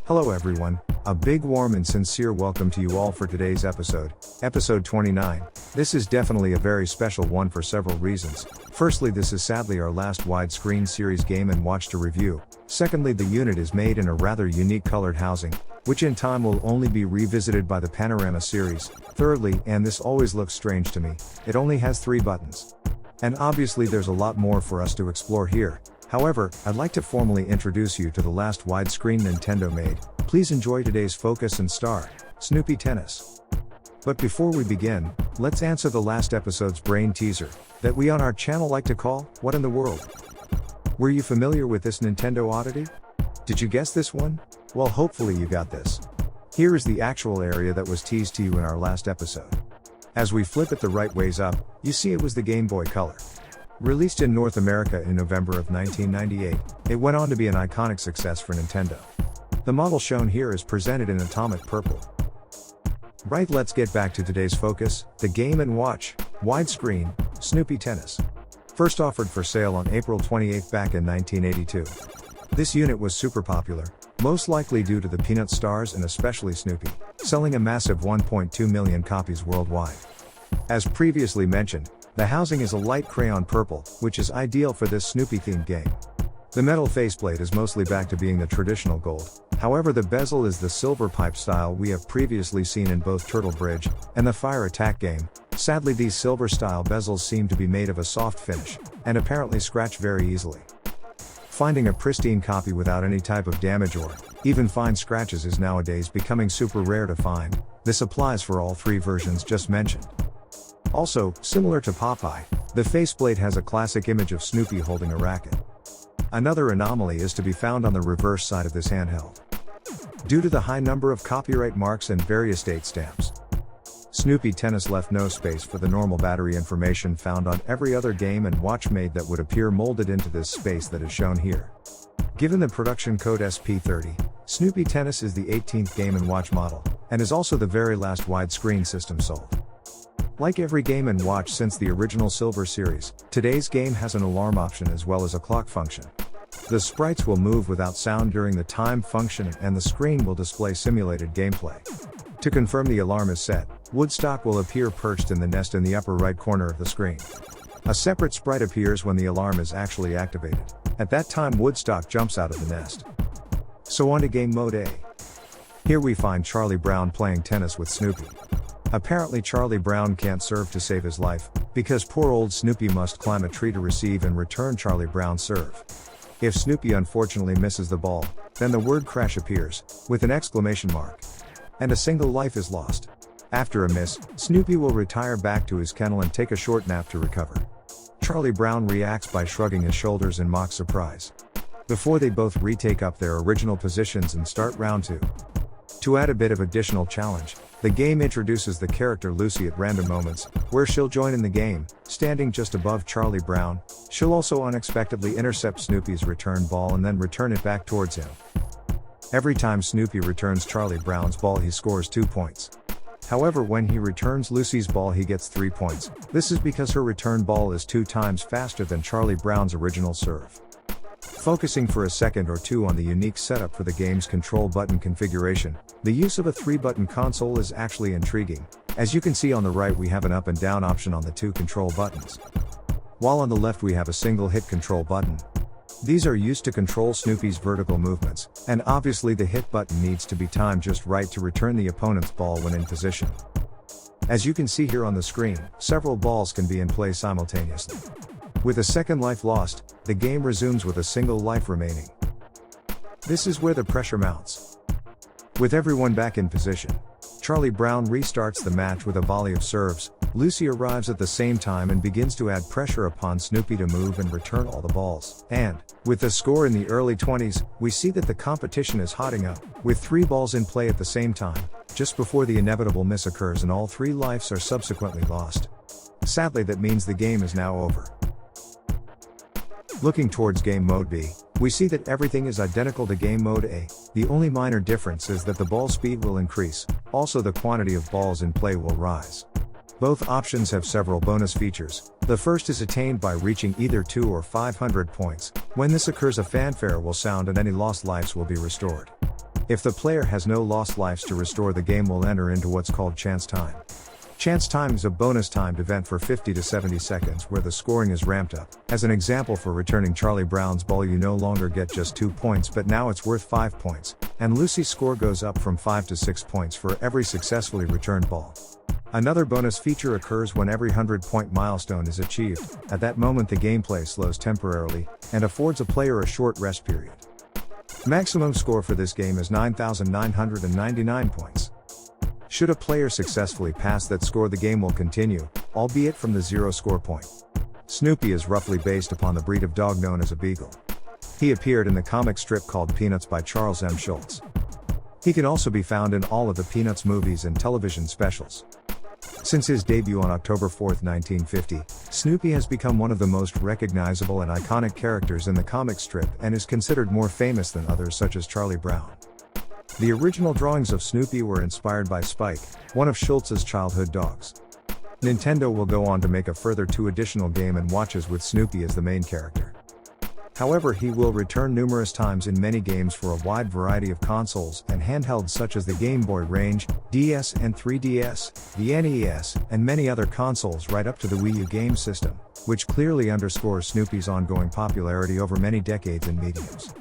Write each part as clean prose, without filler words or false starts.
Hello everyone, a big warm and sincere welcome to you all for today's episode 29. This is definitely a very special one for several reasons. Firstly, this is sadly our last widescreen series Game & Watch to review. Secondly, the unit is made in a rather unique colored housing, which in time will only be revisited by the Panorama series. Thirdly, and this always looks strange to me, it only has 3 buttons. And obviously there's a lot more for us to explore here. However, I'd like to formally introduce you to the last widescreen Nintendo made. Please enjoy today's focus and star, Snoopy Tennis. But before we begin, let's answer the last episode's brain teaser, that we on our channel like to call, What in the World? Were you familiar with this Nintendo oddity? Did you guess this one? Well, hopefully you got this. Here is the actual area that was teased to you in our last episode. As we flip it the right ways up, you see it was the Game Boy Color. Released in North America in November of 1998, it went on to be an iconic success for Nintendo. The model shown here is presented in atomic purple. Right, let's get back to today's focus, the Game & Watch, widescreen, Snoopy Tennis. First offered for sale on April 28 back in 1982. This unit was super popular, most likely due to the Peanut stars and especially Snoopy, selling a massive 1.2 million copies worldwide. As previously mentioned, the housing is a light crayon purple, which is ideal for this Snoopy-themed game. The metal faceplate is mostly back to being the traditional gold, however the bezel is the silver pipe style we have previously seen in both Turtle Bridge and the Fire Attack game. Sadly, these silver-style bezels seem to be made of a soft finish, and apparently scratch very easily. Finding a pristine copy without any type of damage or even fine scratches is nowadays becoming super rare to find. This applies for all 3 versions just mentioned. Also, similar to Popeye, the faceplate has a classic image of Snoopy holding a racket. Another anomaly is to be found on the reverse side of this handheld. Due to the high number of copyright marks and various date stamps, Snoopy Tennis left no space for the normal battery information found on every other Game & Watch made that would appear molded into this space that is shown here. Given the production code SP-30, Snoopy Tennis is the 18th Game & Watch model, and is also the very last widescreen system sold. Like every Game & Watch since the original Silver series, today's game has an alarm option as well as a clock function. The sprites will move without sound during the time function and the screen will display simulated gameplay. To confirm the alarm is set, Woodstock will appear perched in the nest in the upper right corner of the screen. A separate sprite appears when the alarm is actually activated. At that time Woodstock jumps out of the nest. So on to Game Mode A. Here we find Charlie Brown playing tennis with Snoopy. Apparently Charlie Brown can't serve to save his life, because poor old Snoopy must climb a tree to receive and return Charlie Brown's serve. If Snoopy unfortunately misses the ball, then the word crash appears, with an exclamation mark. And a single life is lost. After a miss, Snoopy will retire back to his kennel and take a short nap to recover. Charlie Brown reacts by shrugging his shoulders in mock surprise. Before they both retake up their original positions and start round 2. To add a bit of additional challenge, the game introduces the character Lucy at random moments, where she'll join in the game, standing just above Charlie Brown. She'll also unexpectedly intercept Snoopy's return ball and then return it back towards him. Every time Snoopy returns Charlie Brown's ball he scores 2 points. However, when he returns Lucy's ball he gets 3 points. This is because her return ball is 2 times faster than Charlie Brown's original serve. Focusing for a second or two on the unique setup for the game's control button configuration, the use of a 3-button console is actually intriguing. As you can see on the right we have an up and down option on the 2 control buttons, while on the left we have a single hit control button. These are used to control Snoopy's vertical movements, and obviously the hit button needs to be timed just right to return the opponent's ball when in position. As you can see here on the screen, several balls can be in play simultaneously. With a second life lost, the game resumes with a single life remaining. This is where the pressure mounts. With everyone back in position, Charlie Brown restarts the match with a volley of serves. Lucy arrives at the same time and begins to add pressure upon Snoopy to move and return all the balls. And, with the score in the early 20s, we see that the competition is hotting up, with 3 balls in play at the same time, just before the inevitable miss occurs and all 3 lives are subsequently lost. Sadly, that means the game is now over. Looking towards Game Mode B, we see that everything is identical to Game Mode A. The only minor difference is that the ball speed will increase, also the quantity of balls in play will rise. Both options have several bonus features. The first is attained by reaching either 2 or 500 points. When this occurs, a fanfare will sound and any lost lives will be restored. If the player has no lost lives to restore, the game will enter into what's called chance time. Chance time is a bonus timed event for 50 to 70 seconds where the scoring is ramped up. As an example, for returning Charlie Brown's ball, you no longer get just 2 points, but now it's worth 5 points, and Lucy's score goes up from 5 to 6 points for every successfully returned ball. Another bonus feature occurs when every 100-point milestone is achieved. At that moment, the gameplay slows temporarily and affords a player a short rest period. Maximum score for this game is 9,999 points. Should a player successfully pass that score, the game will continue, albeit from the 0 score point. Snoopy is roughly based upon the breed of dog known as a beagle. He appeared in the comic strip called Peanuts by Charles M. Schulz. He can also be found in all of the Peanuts movies and television specials. Since his debut on October 4, 1950, Snoopy has become one of the most recognizable and iconic characters in the comic strip and is considered more famous than others such as Charlie Brown. The original drawings of Snoopy were inspired by Spike, one of Schultz's childhood dogs. Nintendo will go on to make a further 2 additional Game & Watches with Snoopy as the main character. However, he will return numerous times in many games for a wide variety of consoles and handhelds such as the Game Boy range, DS and 3DS, the NES, and many other consoles right up to the Wii U game system, which clearly underscores Snoopy's ongoing popularity over many decades in mediums.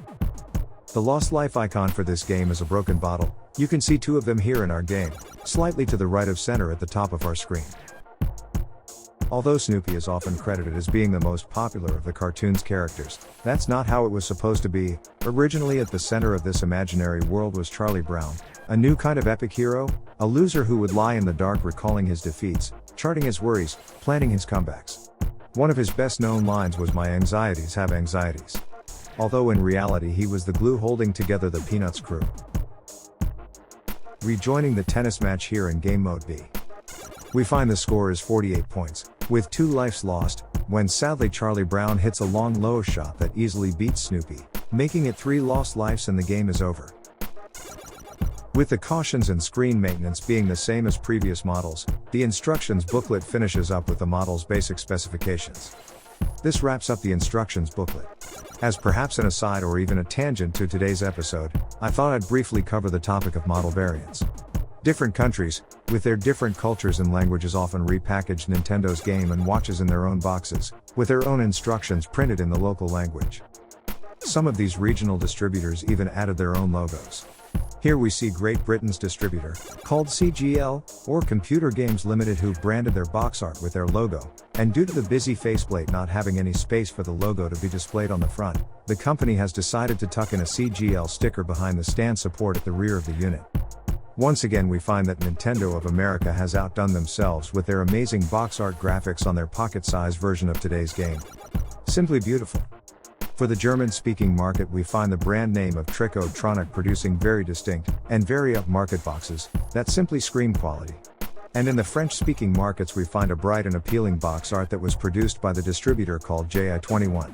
The lost life icon for this game is a broken bottle. You can see 2 of them here in our game, slightly to the right of center at the top of our screen. Although Snoopy is often credited as being the most popular of the cartoon's characters, that's not how it was supposed to be. Originally, at the center of this imaginary world was Charlie Brown, a new kind of epic hero, a loser who would lie in the dark recalling his defeats, charting his worries, planning his comebacks. One of his best known lines was, "My anxieties have anxieties." Although in reality he was the glue holding together the Peanuts crew. Rejoining the tennis match here in Game Mode B. We find the score is 48 points, with 2 lives lost, when sadly Charlie Brown hits a long low shot that easily beats Snoopy, making it 3 lost lives and the game is over. With the cautions and screen maintenance being the same as previous models, the instructions booklet finishes up with the model's basic specifications. This wraps up the instructions booklet. As perhaps an aside or even a tangent to today's episode, I thought I'd briefly cover the topic of model variants. Different countries, with their different cultures and languages, often repackaged Nintendo's Game & Watches in their own boxes, with their own instructions printed in the local language. Some of these regional distributors even added their own logos. Here we see Great Britain's distributor, called CGL, or Computer Games Limited, who branded their box art with their logo, and due to the busy faceplate not having any space for the logo to be displayed on the front, the company has decided to tuck in a CGL sticker behind the stand support at the rear of the unit. Once again, we find that Nintendo of America has outdone themselves with their amazing box art graphics on their pocket-sized version of today's game. Simply beautiful. For the German-speaking market, we find the brand name of Trickotronic producing very distinct and very upmarket boxes that simply scream quality. And in the French-speaking markets, we find a bright and appealing box art that was produced by the distributor called JI21.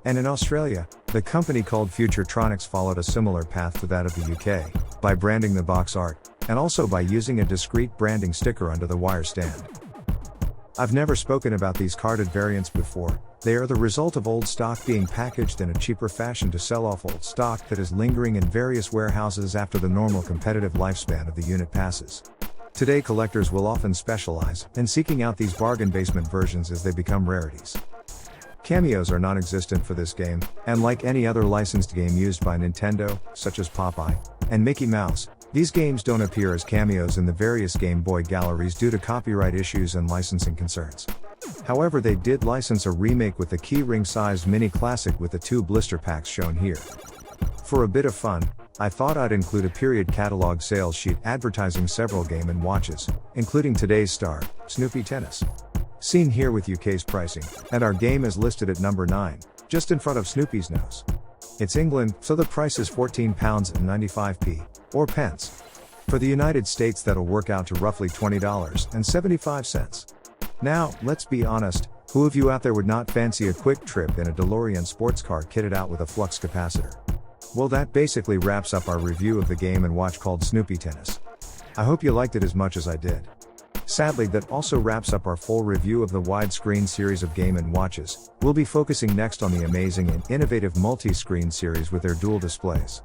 And in Australia, the company called Futuretronics followed a similar path to that of the UK, by branding the box art, and also by using a discrete branding sticker under the wire stand. I've never spoken about these carded variants before. They are the result of old stock being packaged in a cheaper fashion to sell off old stock that is lingering in various warehouses after the normal competitive lifespan of the unit passes. Today, collectors will often specialize in seeking out these bargain basement versions as they become rarities. Cameos are non-existent for this game, and like any other licensed game used by Nintendo, such as Popeye and Mickey Mouse, these games don't appear as cameos in the various Game Boy galleries due to copyright issues and licensing concerns. However, they did license a remake with the keyring-sized mini classic with the 2 blister packs shown here. For a bit of fun, I thought I'd include a period catalog sales sheet advertising several Game & Watches, including today's star, Snoopy Tennis. Seen here with UK's pricing, and our game is listed at number 9, just in front of Snoopy's nose. It's England, so the price is £14.95, or pence. For the United States, that'll work out to roughly $20.75. Now, let's be honest, who of you out there would not fancy a quick trip in a DeLorean sports car kitted out with a flux capacitor? Well, that basically wraps up our review of the Game & Watch called Snoopy Tennis. I hope you liked it as much as I did. Sadly, that also wraps up our full review of the widescreen series of Game & Watches. We'll be focusing next on the amazing and innovative multi-screen series with their dual displays.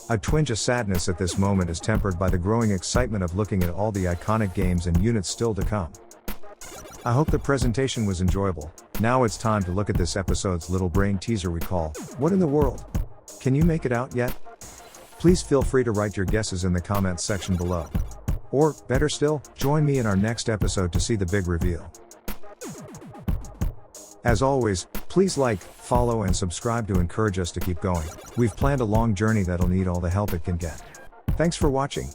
A twinge of sadness at this moment is tempered by the growing excitement of looking at all the iconic games and units still to come. I hope the presentation was enjoyable. Now it's time to look at this episode's little brain teaser we call, What in the World? Can you make it out yet? Please feel free to write your guesses in the comments section below. Or, better still, join me in our next episode to see the big reveal. As always, please like, follow and subscribe to encourage us to keep going. We've planned a long journey that'll need all the help it can get. Thanks for watching.